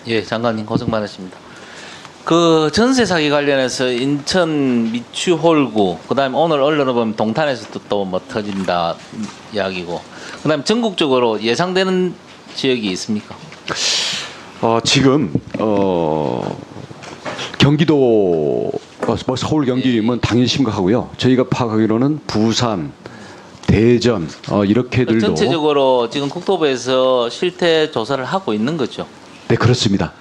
예, 장관님 고생 많으십니다. 그 전세 사기 관련해서 인천 미추홀구, 그다음에 오늘 언론을 보면 동탄에서도 또 뭐 터진다 이야기고, 그다음에 전국적으로 예상되는 지역이 있습니까? 지금 경기도 뭐 서울 경기면 당연히 심각하고요. 저희가 파악하기로는 부산, 대전 이렇게들도 전체적으로 지금 국토부에서 실태 조사를 하고 있는 거죠. 네, 그렇습니다.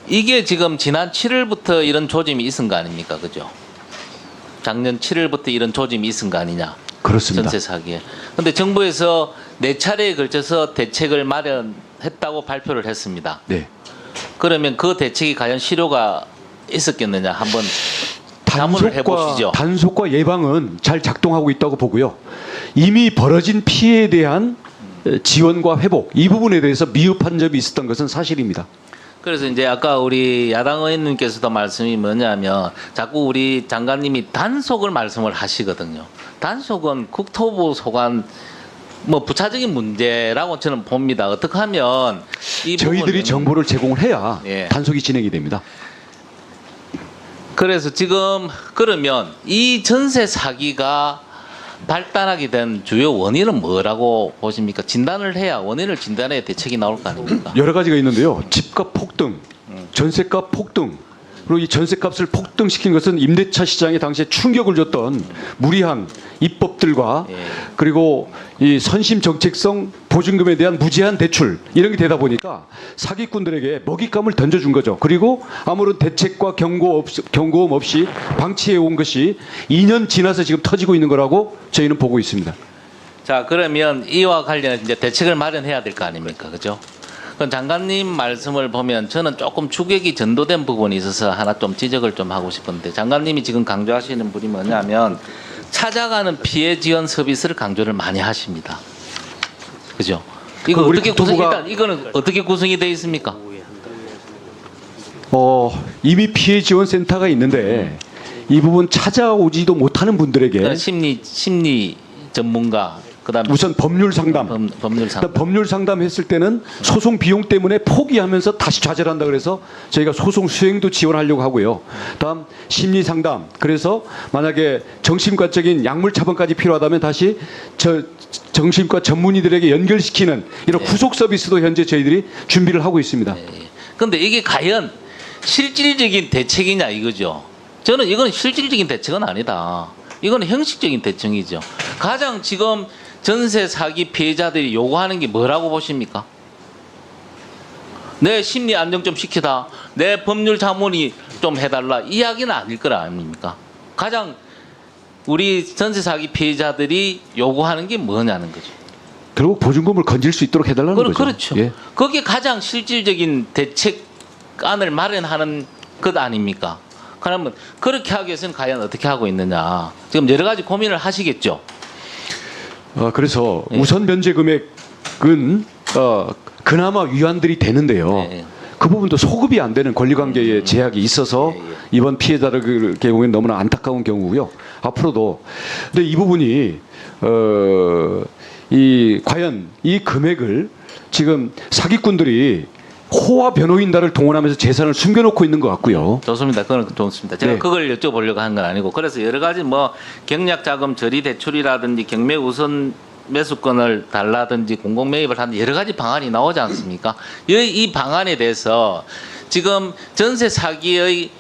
이게 지금 지난 7월부터 이런 조짐이 있은 거 아닙니까? 그죠? 작년 7월부터 이런 조짐이 있은 거 아니냐? 그렇습니다. 전세 사기에. 근데 정부에서 4차례에 걸쳐서 대책을 마련했다고 발표를 했습니다. 네. 그러면 그 대책이 과연 실효가 있었겠느냐? 한번 자문을 해보시죠. 단속과 예방은 잘 작동하고 있다고 보고요. 이미 벌어진 피해에 대한 지원과 회복, 이 부분에 대해서 미흡한 점이 있었던 것은 사실입니다. 그래서 이제 아까 우리 야당 의원님께서도 말씀이 뭐냐면 자꾸 우리 장관님이 단속을 말씀을 하시거든요. 단속은 국토부 소관 뭐 부차적인 문제라고 저는 봅니다. 어떻게 하면 이 저희들이 부분은- 정보를 제공을 해야 예. 단속이 진행이 됩니다. 그래서 지금 그러면 이 전세 사기가 발단하게 된 주요 원인은 뭐라고 보십니까? 진단을 해야 원인을 진단해야 대책이 나올 거 아닙니까? 여러 가지가 있는데요. 집값 폭등, 전세값 폭등, 그리고 이 전세값을 폭등시킨 것은 임대차 시장에 당시에 충격을 줬던 무리한 입법들과 예. 그리고 이 선심 정책성 보증금에 대한 무제한 대출 이런 게 되다 보니까 사기꾼들에게 먹잇감을 던져준 거죠. 그리고 아무런 대책과 경고음 없이 방치해 온 것이 2년 지나서 지금 터지고 있는 거라고 저희는 보고 있습니다. 자, 그러면 이와 관련해서 이제 대책을 마련해야 될 거 아닙니까? 그죠? 그럼 장관님 말씀을 보면 저는 조금 추격이 전도된 부분이 있어서 하나 좀 지적을 좀 하고 싶은데, 장관님이 지금 강조하시는 분이 뭐냐면 찾아가는 피해 지원 서비스를 강조를 많이 하십니다. 그죠? 이거 우리 어떻게 구성, 국토부가- 일단 이거는 어떻게 구성이 되어 있습니까? 이미 피해 지원 센터가 있는데 이 부분 찾아오지도 못하는 분들에게 그러니까 심리 전문가, 그다음 우선 법률 상담, 법률 상담. 법률 상담했을 때는 소송 비용 때문에 포기하면서 다시 좌절한다 그래서 저희가 소송 수행도 지원하려고 하고요. 다음 심리 상담. 그래서 만약에 정신과적인 약물 처방까지 필요하다면 다시 정신과 전문의들에게 연결시키는 이런 후속 서비스도 현재 저희들이 준비를 하고 있습니다. 근데 이게 과연 실질적인 대책이냐 이거죠. 저는 이건 실질적인 대책은 아니다. 이건 형식적인 대책이죠. 가장 지금 전세 사기 피해자들이 요구하는 게 뭐라고 보십니까? 내 심리 안정 좀 시키다. 내 법률 자문이 좀 해달라. 이 이야기는 아닐 거라 아닙니까? 가장 우리 전세 사기 피해자들이 요구하는 게 뭐냐는 거죠. 결국 보증금을 건질 수 있도록 해달라는 거죠. 그렇죠. 예. 그게 가장 실질적인 대책안을 마련하는 것 아닙니까? 그러면 그렇게 하기 위해서는 과연 어떻게 하고 있느냐. 지금 여러 가지 고민을 하시겠죠. 그래서 예. 우선 면제 금액은 그나마 위안들이 되는데요. 예. 그 부분도 소급이 안 되는 권리관계의 제약이 있어서 예, 예. 이번 피해자들 경우에는 너무나 안타까운 경우고요. 앞으로도 근데 이 부분이 과연 이 금액을 지금 사기꾼들이 호화 변호인단을 동원하면서 재산을 숨겨놓고 있는 것 같고요. 좋습니다. 그건 좋습니다. 제가 네. 그걸 여쭤보려고 한 건 아니고, 그래서 여러 가지 뭐 경약 자금 저리 대출이라든지 경매 우선 매수권을 달라든지 공공 매입을 하는 여러 가지 방안이 나오지 않습니까? 이 방안에 대해서 지금 전세 사기의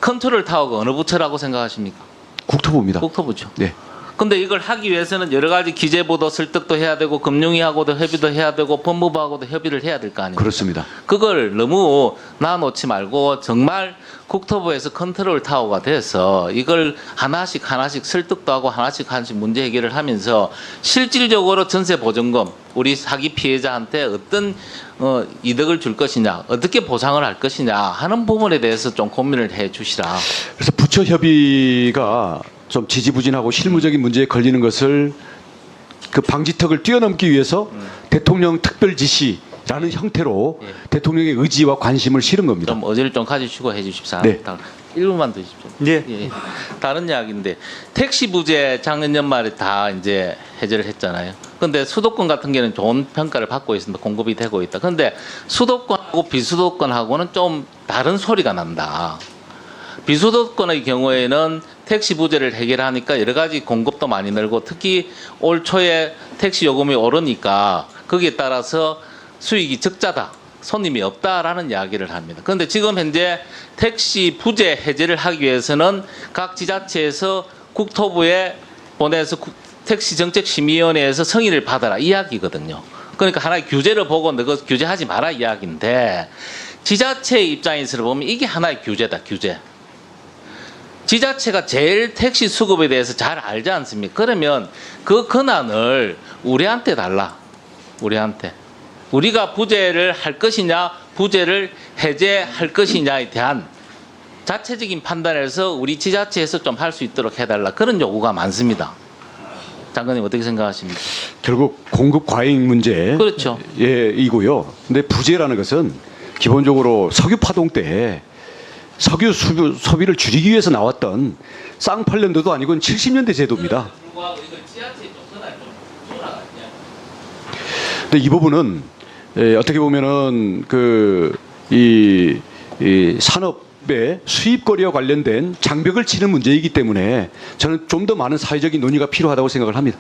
컨트롤 타워가 어느 부처라고 생각하십니까? 국토부입니다. 국토부죠. 네. 근데 이걸 하기 위해서는 여러 가지 기재부도 설득도 해야 되고 금융위하고도 협의도 해야 되고 법무부하고도 협의를 해야 될 거 아닙니까? 그렇습니다. 그걸 너무 놔놓지 말고 정말 국토부에서 컨트롤 타워가 돼서 이걸 하나씩 설득도 하고 하나씩 문제 해결을 하면서 실질적으로 전세 보증금 우리 사기 피해자한테 어떤 이득을 줄 것이냐, 어떻게 보상을 할 것이냐 하는 부분에 대해서 좀 고민을 해 주시라. 그래서 부처 협의가 좀 지지부진하고 실무적인 문제에 걸리는 것을 그 방지턱을 뛰어넘기 위해서 대통령 특별 지시 라는 형태로 예. 대통령의 의지와 관심을 실은 겁니다. 좀 의지를 좀 가지시고 해주십사. 네. 1분만 더 주십시오. 네. 예. 다른 이야기인데 택시 부재 작년 연말에 다 이제 해제를 했잖아요. 근데 수도권 같은 경우는 좋은 평가를 받고 있습니다. 공급이 되고 있다. 근데 수도권하고 비수도권하고는 좀 다른 소리가 난다. 비수도권의 경우에는 택시 부재를 해결하니까 여러 가지 공급도 많이 늘고 특히 올 초에 택시 요금이 오르니까 거기에 따라서 수익이 적자다. 손님이 없다라는 이야기를 합니다. 그런데 지금 현재 택시 부재 해제를 하기 위해서는 각 지자체에서 국토부에 보내서 택시정책심의위원회에서 승인을 받아라 이야기거든요. 그러니까 하나의 규제를 보고 너가 규제하지 마라 이야기인데 지자체의 입장에서 보면 이게 하나의 규제다. 규제. 지자체가 제일 택시 수급에 대해서 잘 알지 않습니까? 그러면 그 권한을 우리한테 달라. 우리한테. 우리가 부재를 할 것이냐, 부재를 해제할 것이냐에 대한 자체적인 판단을 해서 우리 지자체에서 좀 할 수 있도록 해달라. 그런 요구가 많습니다. 장관님 어떻게 생각하십니까? 결국 공급 과잉 문제 그렇죠. 예, 이고요. 근데 부재라는 것은 기본적으로 석유 파동 때 석유 소비를 줄이기 위해서 나왔던 쌍팔년도도 아니고 70년대 제도입니다. 근데 이 부분은 어떻게 보면은 이 산업의 수입거리와 관련된 장벽을 치는 문제이기 때문에 저는 좀 더 많은 사회적인 논의가 필요하다고 생각을 합니다.